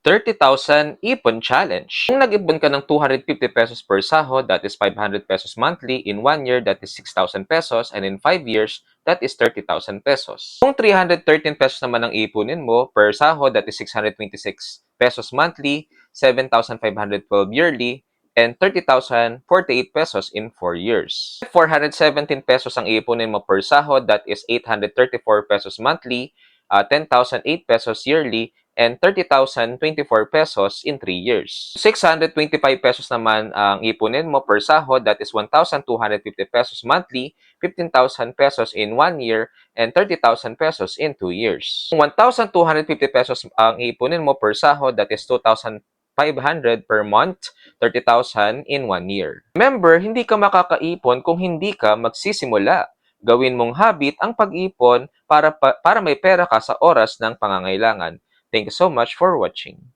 30,000 Ipon Challenge. Kung nag-ipon ka ng 250 pesos per sahod, that is 500 pesos monthly. In 1 year, that is 6,000 pesos. And in 5 years, that is 30,000 pesos. Kung 313 pesos naman ang ipunin mo per sahod, that is 626 pesos monthly, 7,512 yearly, and 30,048 pesos in 4 years. 417 pesos ang ipunin mo per sahod, that is 834 pesos monthly, 10,008 pesos yearly, and 30,024 pesos in 3 years. 625 pesos naman ang ipunin mo per sahod, that is 1,250 pesos monthly, 15,000 pesos in 1 year, and 30,000 pesos in 2 years. Kung 1,250 pesos ang ipunin mo per sahod, that is 2,500 per month, 30,000 in 1 year. Remember, hindi ka makakaipon kung hindi ka magsisimula. Gawin mong habit ang pag-ipon para may pera ka sa oras ng pangangailangan. Thank you so much for watching.